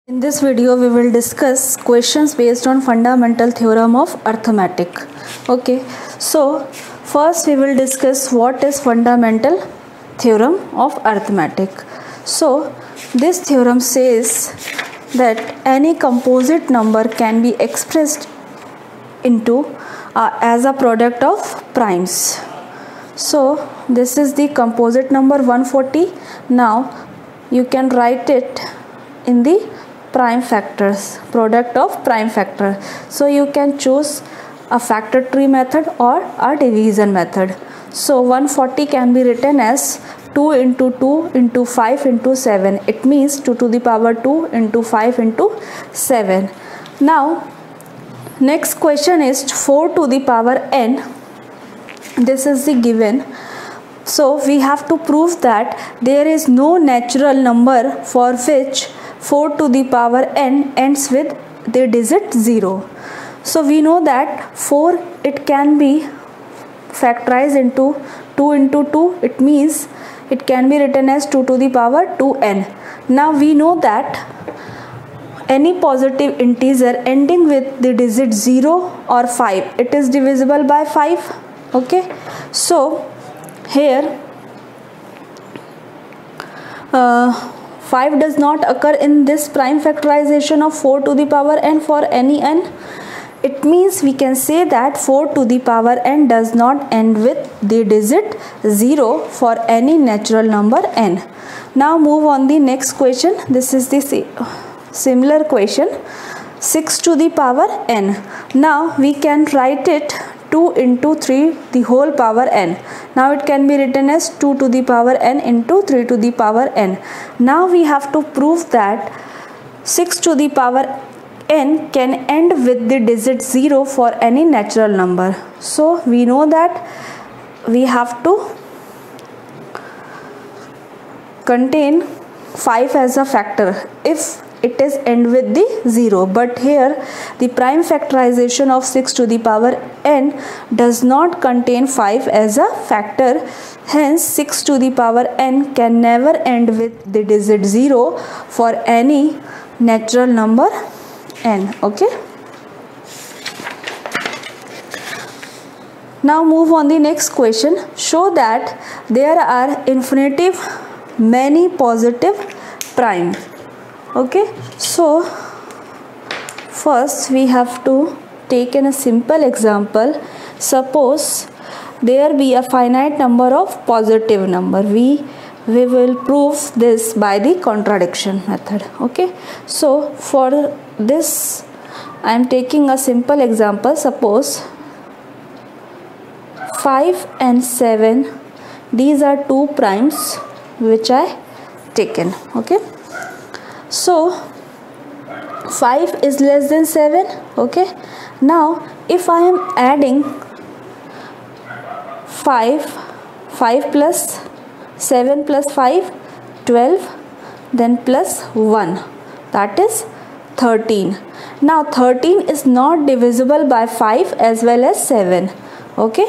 In this video, we will discuss questions based on fundamental theorem of arithmetic. Okay, so first we will discuss what is fundamental theorem of arithmetic. So this theorem says that any composite number can be expressed into as a product of primes. So this is the composite number 140. Now you can write it in the prime factors, product of prime factor. So you can choose a factor tree method or a division method. So 140 can be written as 2 into 2 into 5 into 7. It means 2 to the power 2 into 5 into 7. Now next question is 4 to the power n. This is the given. So we have to prove that there is no natural number for which 4 to the power n ends with the digit 0. So we know that 4, it can be factorized into 2 into 2. It means it can be written as 2 to the power 2n. Now we know that any positive integer ending with the digit 0 or 5, it is divisible by 5. Okay, so here 5 does not occur in this prime factorization of 4 to the power n for any n. It means we can say that 4 to the power n does not end with the digit 0 for any natural number n. Now move on the next question. This is the similar question, 6 to the power n. Now we can write it 2 into 3 the whole power n. Now it can be written as 2 to the power n into 3 to the power n. Now we have to prove that 6 to the power n can end with the digit 0 for any natural number. So we know that we have to contain 5 as a factor if it is end with the 0, but here the prime factorization of 6 to the power n does not contain 5 as a factor. Hence 6 to the power n can never end with the digit 0 for any natural number n. Okay, now move on the next question. Show that there are infinitive many positive primes. Okay, so first we have to take in a simple example. Suppose there be a finite number of positive number. We will prove this by the contradiction method. Okay, so for this I am taking a simple example. Suppose 5 and 7, these are two primes which I taken. Okay, so 5 is less than 7. Okay, now if I am adding 5 plus 7 plus 5, 12, then plus 1, that is 13. Now 13 is not divisible by 5 as well as 7. Okay,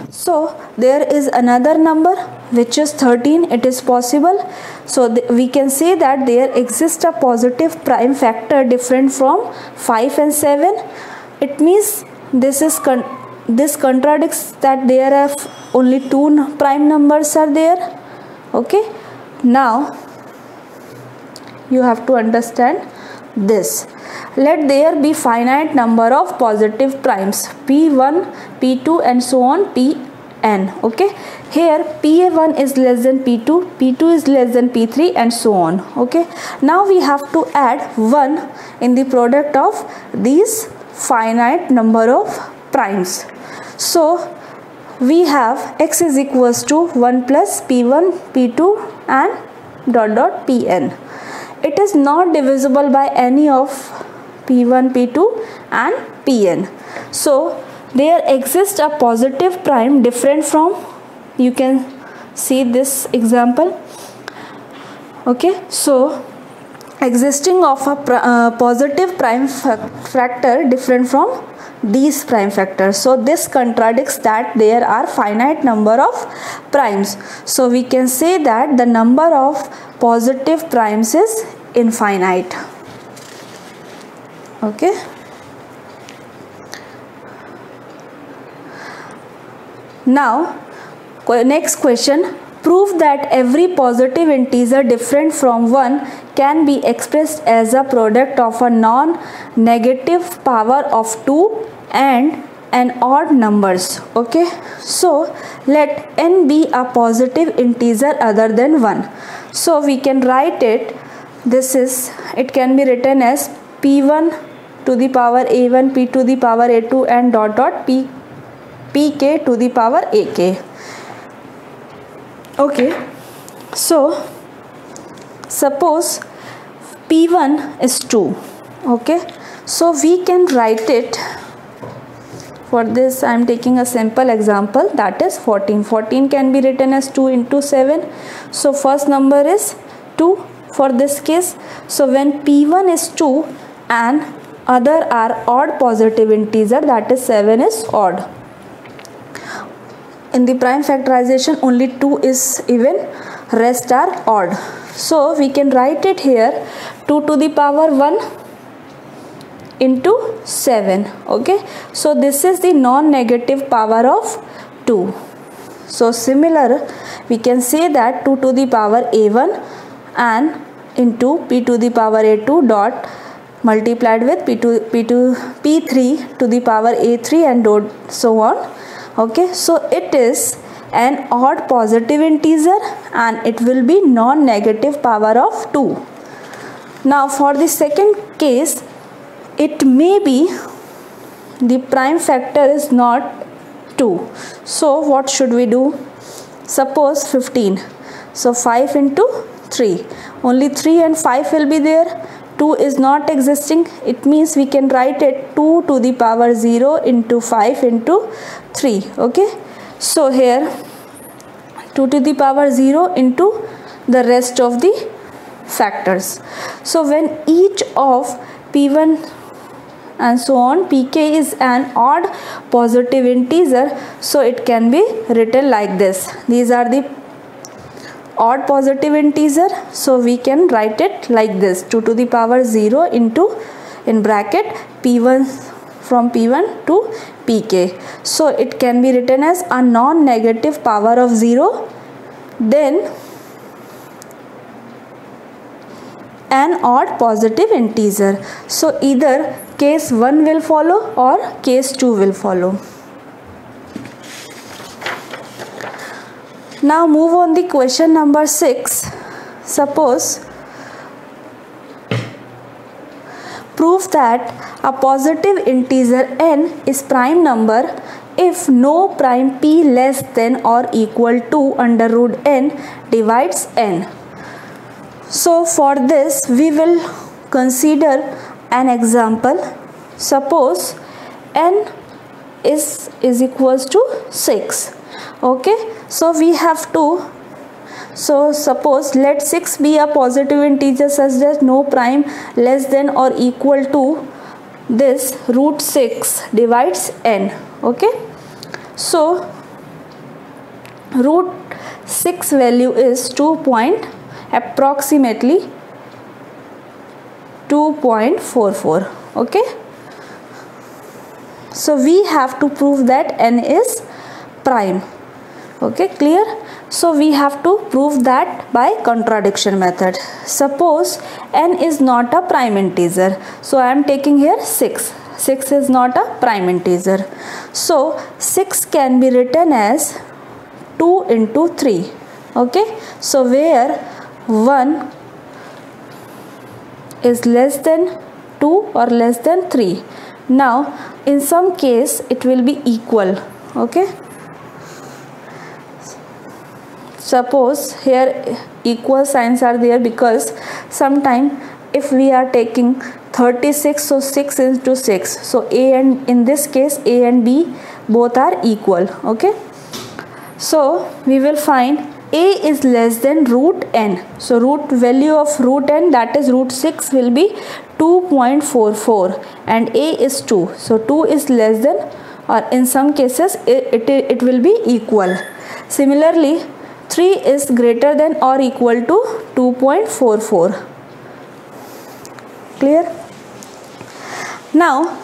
so there is another number which is 13. It is possible. So we can say that there exists a positive prime factor different from 5 and 7. It means this contradicts that there are only two prime numbers are there. Okay, now you have to understand this. Let there be finite number of positive primes p1, p2 and so on pn. Okay, here pa1 is less than p2, p2 is less than p3 and so on. Okay, now we have to add 1 in the product of these finite number of primes. So we have x is equals to 1 plus p1, p2 and dot dot pn. It is not divisible by any of p1, p2 and pn. So there exists a positive prime different from, you can see this example. Okay, so existing of a positive prime factor different from these prime factors. So this contradicts that there are finite number of primes. So we can say that the number of positive primes is infinite. Okay. Now next question, prove that every positive integer different from 1 can be expressed as a product of a non-negative power of 2 and an odd numbers. Okay, so let n be a positive integer other than 1. So we can write it, it can be written as p1 to the power a1, p to the power a2 and dot dot pk to the power ak. Okay, so suppose p1 is 2. Okay, so we can write it. For this I am taking a simple example, that is 14. 14 can be written as 2 into 7. So first number is 2 for this case. So when p1 is 2 and other are odd positive integer, that is 7 is odd. In the prime factorization only 2 is even, rest are odd. So we can write it here 2 to the power 1 into 7. Okay, so this is the non-negative power of 2. So similar, we can say that 2 to the power a1 and into p to the power a2 dot multiplied with p3 to the power a3 and so on. Okay, so it is an odd positive integer and it will be non-negative power of 2. Now for the second case, it may be the prime factor is not 2. So what should we do? Suppose 15. So 5 into 3. Only 3 and 5 will be there. 2 is not existing. It means we can write it 2 to the power 0 into 5 into 3. Okay. So here 2 to the power 0 into the rest of the factors. So when each of p1 and so on, pk is an odd positive integer, so it can be written like this. These are the odd positive integer, so we can write it like this, 2 to the power 0 into in bracket p1 from p1 to pk. So it can be written as a non-negative power of 0, then an odd positive integer. So either case 1 will follow or case 2 will follow. Now move on the question number 6. Suppose prove that a positive integer n is prime number if no prime p less than or equal to under root n divides n. So for this we will consider an example. Suppose n is equals to 6. Okay, so we have to, so suppose let 6 be a positive integer such that no prime less than or equal to this root 6 divides n. Okay, so root 6 value is approximately 2.44. Okay, so we have to prove that n is prime. Okay, clear? So we have to prove that by contradiction method. Suppose n is not a prime integer, so I am taking here 6. 6 is not a prime integer, so 6 can be written as 2 into 3. Okay, so where 1 is less than 2 or less than 3. Now in some case it will be equal. Okay, suppose here equal signs are there because sometime if we are taking 36, so 6 into 6, so a and in this case a and b both are equal. Okay, so we will find a is less than root n. So root value of root n, that is root 6, will be 2.44 and a is 2. So 2 is less than, or in some cases it will be equal. Similarly 3 is greater than or equal to 2.44. Clear? Now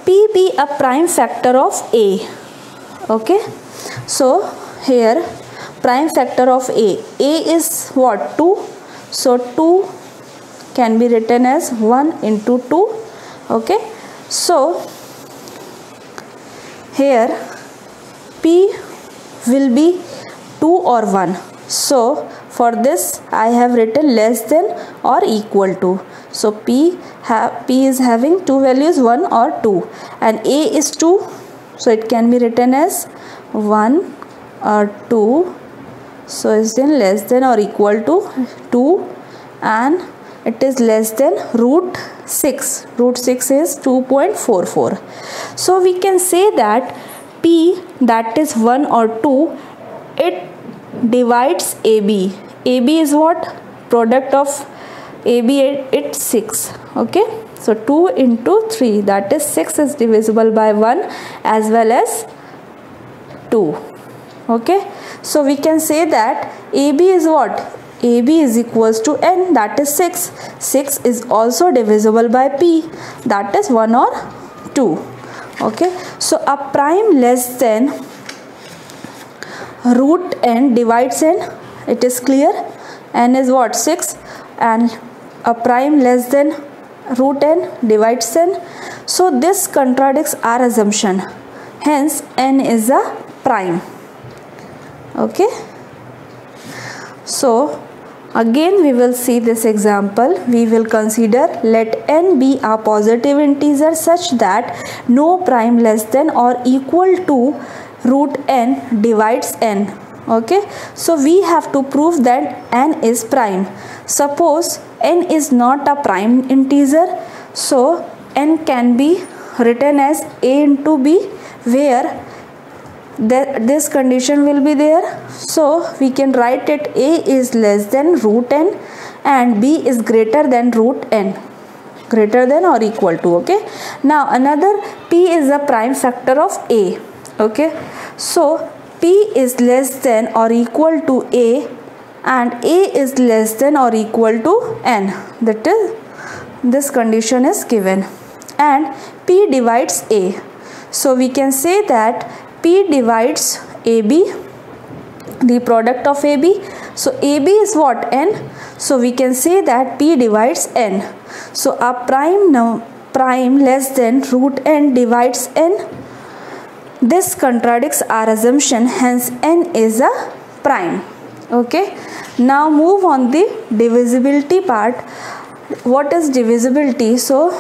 P be a prime factor of A. Okay, so here prime factor of A is what? 2. So 2 can be written as 1 into 2. Okay, so here P will be 2 or 1. So for this I have written less than or equal to. So P is having two values, 1 or 2, and A is 2. So it can be written as 1 or 2. So it's then less than or equal to 2, and it is less than root 6. Root 6 is 2.44. So we can say that P, that is 1 or 2, it divides AB. AB is what? Product of AB, it's 6. Okay, so 2 into 3, that is 6 is divisible by 1 as well as 2. Okay, so we can say that AB is what? AB is equals to N, that is 6. 6 is also divisible by P, that is 1 or 2. Okay, so a prime less than root N divides N. It is clear. N is what? 6, and a prime less than root N divides N. So this contradicts our assumption. Hence N is a prime. Okay, so again we will see this example. We will consider, let N be a positive integer such that no prime less than or equal to root N divides N. Okay, so we have to prove that N is prime. Suppose N is not a prime integer, so N can be written as A into B, where this condition will be there. So we can write it A is less than root N and B is greater than root N, greater than or equal to. Okay, now another, P is a prime factor of A. Okay, so P is less than or equal to A and A is less than or equal to N, that is, this condition is given, and P divides A. So we can say that P divides AB, the product of AB. So AB is what? N. So we can say that P divides N. So a prime less than root N divides N. This contradicts our assumption, hence N is a prime. Okay, now move on the divisibility part. What is divisibility? So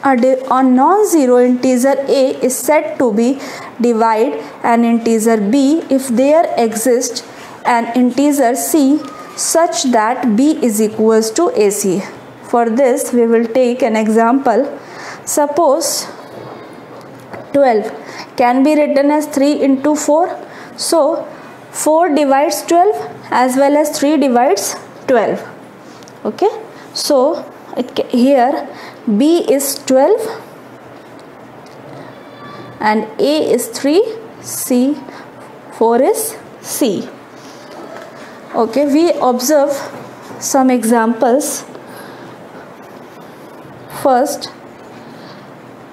a non-zero integer A is said to be divide an integer B if there exists an integer C such that B is equals to AC. For this we will take an example. Suppose 12 can be written as 3 into 4. So 4 divides 12 as well as 3 divides 12. Okay, so here B is 12 and A is 3, C 4 is C. Okay, we observe some examples. First,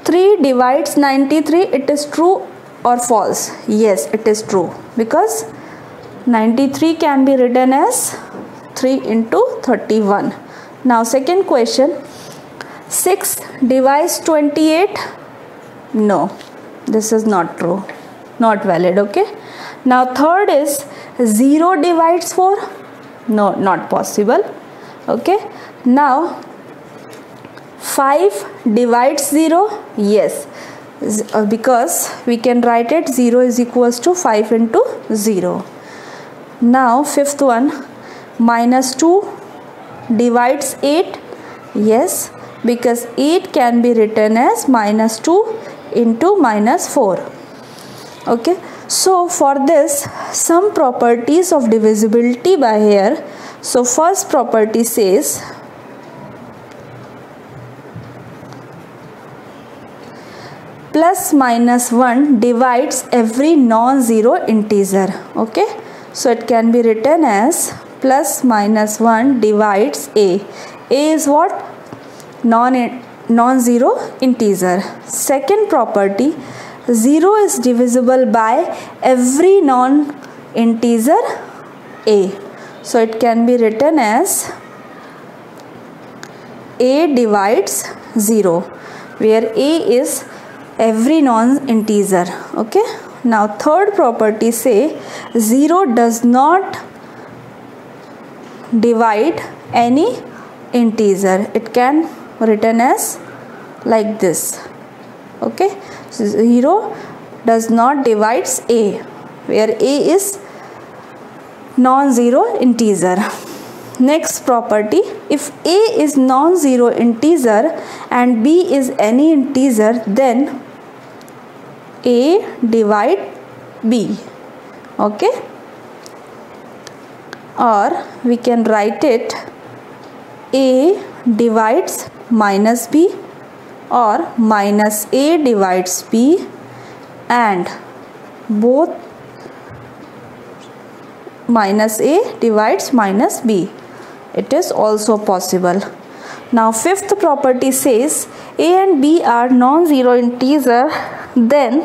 3 divides 93. It is true or false? Yes, it is true, because 93 can be written as 3 into 31. Now second question, 6 divides 28. No, this is not true, not valid. Okay, now third is 0 divides 4. No, not possible. Okay, now 5 divides 0. Yes, because we can write it 0 is equals to 5 into 0. Now fifth one, minus 2 divides 8. Yes, because 8 can be written as minus 2 into minus 4. Okay, so for this, some properties of divisibility by here. So first property says plus minus 1 divides every non-zero integer. Okay, so it can be written as plus minus 1 divides A. A is what? non-zero integer. Second property, 0 is divisible by every non-integer a. So it can be written as a divides 0, where a is every non-integer. Okay. Now third property say 0 does not divide any integer. It can written as like this. Okay. So 0 does not divides a, where a is non-zero integer. Next property, if a is non-zero integer and b is any integer, then a divide b. Okay, or we can write it a divides minus b, or minus a divides b, and both minus a divides minus b. It is also possible. Now fifth property says a and b are non-zero integer, then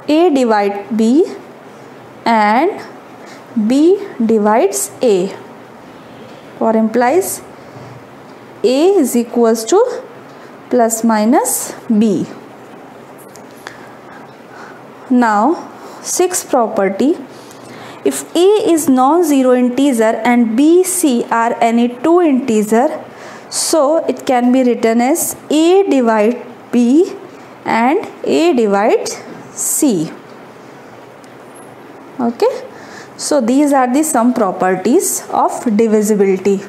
a divide b and b divides a, or implies a is equals to plus minus b. Now sixth property, if a is non-zero integer and b, c are any two integer, so it can be written as a divide b and a divides c. Okay, so these are the some properties of divisibility.